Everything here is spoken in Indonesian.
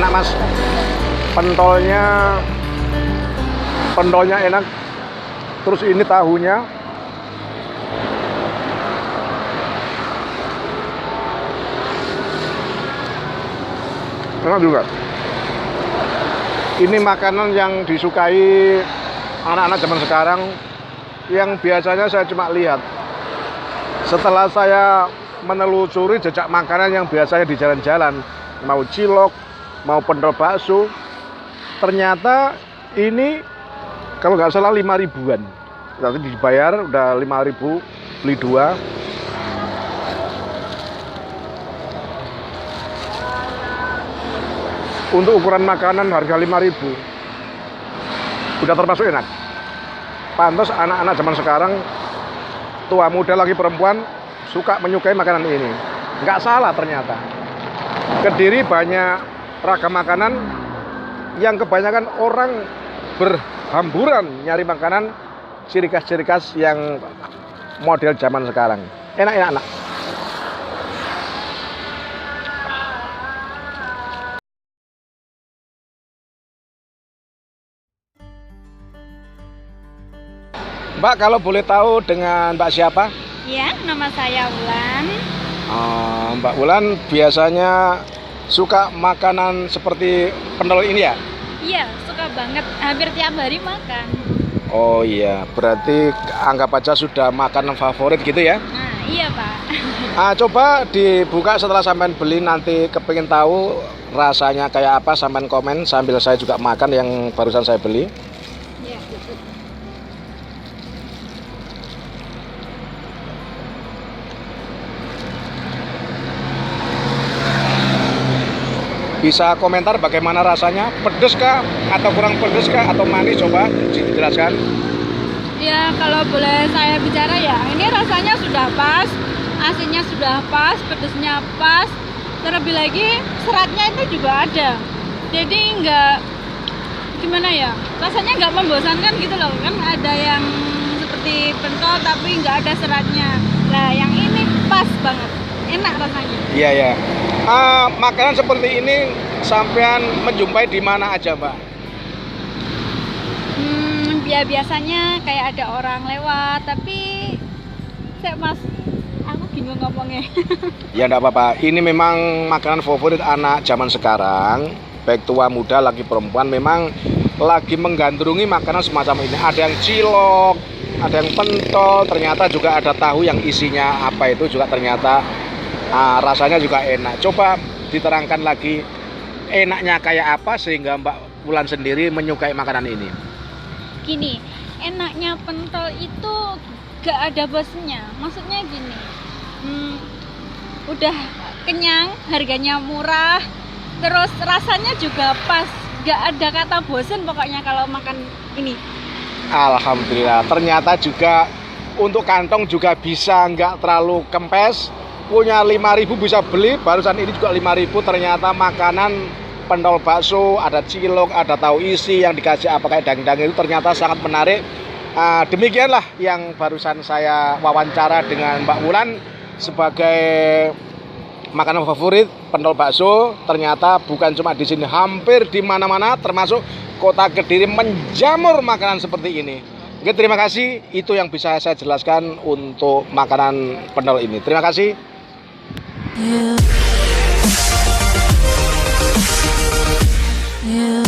enak mas, pentolnya enak, terus ini tahunya enak juga. Ini makanan yang disukai anak-anak zaman sekarang, yang biasanya saya cuma lihat. Setelah saya menelusuri jejak makanan yang biasanya di jalan-jalan, mau cilok, mau pentol bakso, ternyata ini kalau nggak salah 5 ribuan. Nanti dibayar udah 5 ribu, beli 2. Untuk ukuran makanan harga 5 ribu, udah termasuk enak. Pantas anak-anak zaman sekarang, tua muda lagi perempuan, suka menyukai makanan ini. Nggak salah ternyata. Kediri banyak ragam makanan yang kebanyakan orang berhamburan nyari makanan ciri khas yang model zaman sekarang. Enak-enak. Mbak, kalau boleh tahu dengan Mbak siapa? Ya, nama saya Wulan. Mbak Wulan biasanya suka makanan seperti pentol ini ya? Iya, suka banget. Hampir tiap hari makan. Oh iya, berarti anggap aja sudah makanan favorit gitu ya? Nah, iya Pak. Coba dibuka setelah sampean beli, nanti kepingin tahu rasanya kayak apa, sampean komen sambil saya juga makan yang barusan saya beli. Ya. Bisa komentar bagaimana rasanya, pedes kah atau kurang pedes kah atau manis, coba dijelaskan. Ya, kalau boleh saya bicara ya, ini rasanya sudah pas, asinnya sudah pas, pedesnya pas, terlebih lagi seratnya itu juga ada. Jadi nggak, gimana ya, rasanya nggak membosankan gitu loh. Kan ada yang seperti pentol tapi nggak ada seratnya. Nah, yang ini pas banget, enak rasanya. Iya ya. Makanan seperti ini sampean menjumpai di mana aja, Mbak? Ya biasanya kayak ada orang lewat, tapi aku bingung ngomongnya. Ya enggak apa-apa. Ini memang makanan favorit anak zaman sekarang, baik tua muda, laki perempuan, memang lagi menggandrungi makanan semacam ini. Ada yang cilok, ada yang pentol, ternyata juga ada tahu yang isinya apa itu juga ternyata rasanya juga enak. Coba diterangkan lagi enaknya kayak apa sehingga Mbak Wulan sendiri menyukai makanan ini. Gini, enaknya pentol itu gak ada bosnya. Maksudnya gini, udah kenyang, harganya murah, terus rasanya juga pas, gak ada kata bosen pokoknya kalau makan ini. Alhamdulillah, ternyata juga untuk kantong juga bisa nggak terlalu kempes. Punya 5.000 bisa beli, barusan ini juga 5.000. Ternyata makanan pentol bakso, ada cilok, ada tahu isi yang dikasih apa kayak daging-daging itu ternyata sangat menarik. Demikianlah yang barusan saya wawancara dengan Mbak Wulan sebagai makanan favorit pentol bakso. Ternyata bukan cuma di sini, hampir di mana-mana termasuk Kota Kediri menjamur makanan seperti ini. Oke, terima kasih. Itu yang bisa saya jelaskan untuk makanan pentol ini. Terima kasih. Yeah.